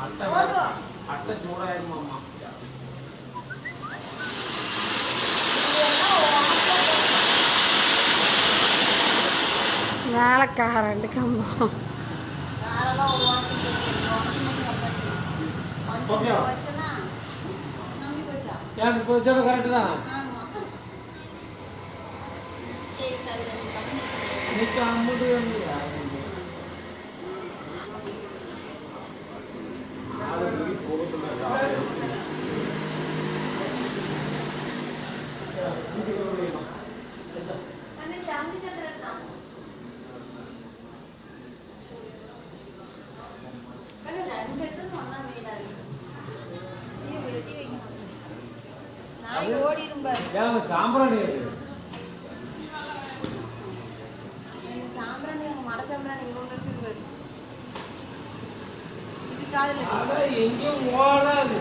அட்டை சூடாயிருமாம்மா. மேலே ரெண்டு கம்பம் கரெக்டு தான். சாம்பிராணி எங்கேயும் ஓடாது.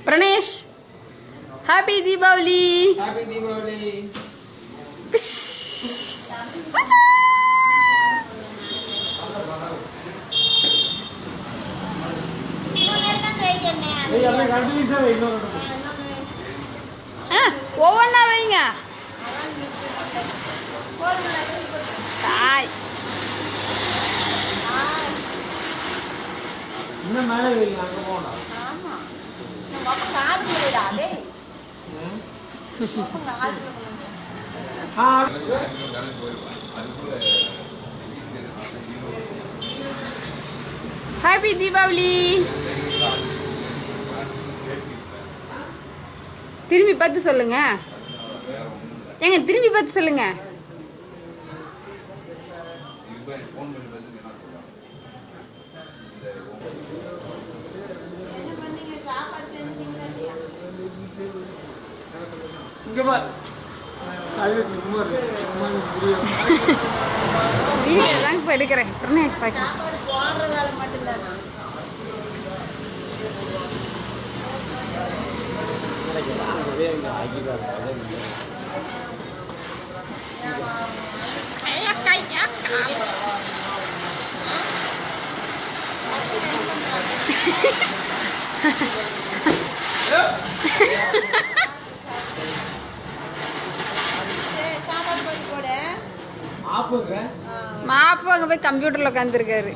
பிரணேஷ், ஹாப்பி தீபாவளி. ஹாப்பி தீபாவளி. ஒவ்வொன்னா வைங்க. தாய் இன்னும் மேலே வைங்க. அங்கே போகணும். ஹாப்பி தீபாவளி. திரும்பி பார்த்து சொல்லுங்க. ஏங்க திரும்பி பார்த்து சொல்லுங்க. வீடியோ தான் இப்போ எடுக்கிறேன். பிரணேஷ் மாப்பு அங்கே போய் கம்ப்யூட்டரில் உட்காந்துருக்காரு.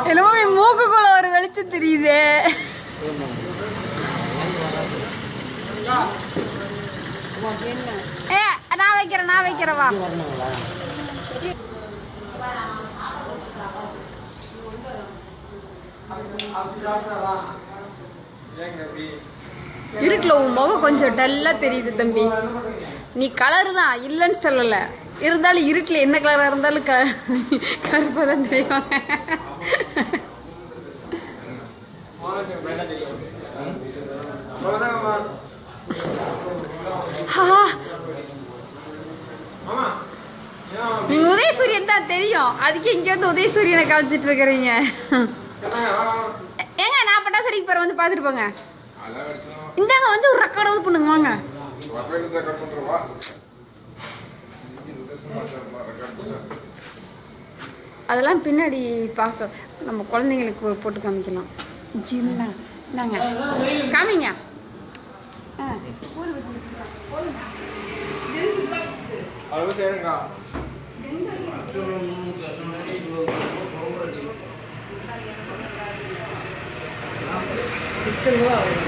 என்னமோ மூக்குக்குள்ள ஒரு வெளிச்சம் தெரியுது. ஏ நான் வைக்கிறேன் வா. இருட்டில் உன் முகம் கொஞ்சம் டல்லா தெரியுது தம்பி. நீ கலரு தான் இல்லைன்னு சொல்லல, இருந்தாலும் இருட்டில் என்ன கலரா இருந்தாலும் கருப்பாக தான் தெரியுவாங்க. நீங்க உதயசூரியன் தான் தெரியும், அதுக்கு இங்க வந்து உதயசூரியனை காமிச்சிட்டு இருக்கிறீங்க. ஏங்க நான் பட்டாசு அடிக்க போற வந்து பாத்துட்டு போங்க. இந்தாங்க வந்து ஒரு ரெக்கார்டாவது பண்ணுங்க வாங்க. அதெல்லாம் பின்னாடி பார்க்க நம்ம குழந்தைங்களுக்கு போட்டு காமிக்கலாம். ஜின்னா இந்தாங்க காமிங்க. எத்தனை ரூபா ஆகுது?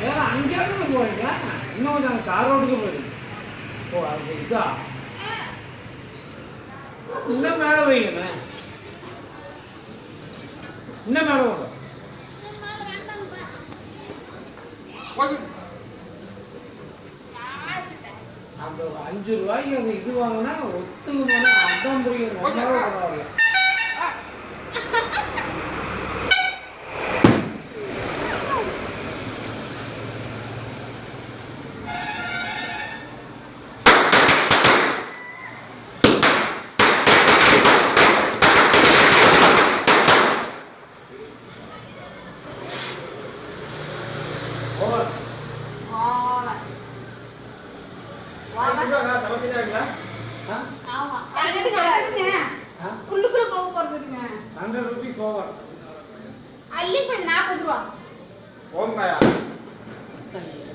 ஏன்னா அங்கேயாவது போறீங்க, இன்னும் நாங்கள் கார் ரோட்டுக்கு போயிருக்கோம். ஓ அது இதா இன்னும் மேலே வைங்கண்ணே, இன்னும் மேலே போங்க. அந்த 5 ரூபாய்க்கு அந்த இது வாங்கினா ஒத்துக்கு போனா அதான் புரியும். பரவாயில்ல. உள்ளுக்குள்ள போக போறதுங்க 100 rupees over. அள்ளி போய் 40 ரூபா ஓம்காயா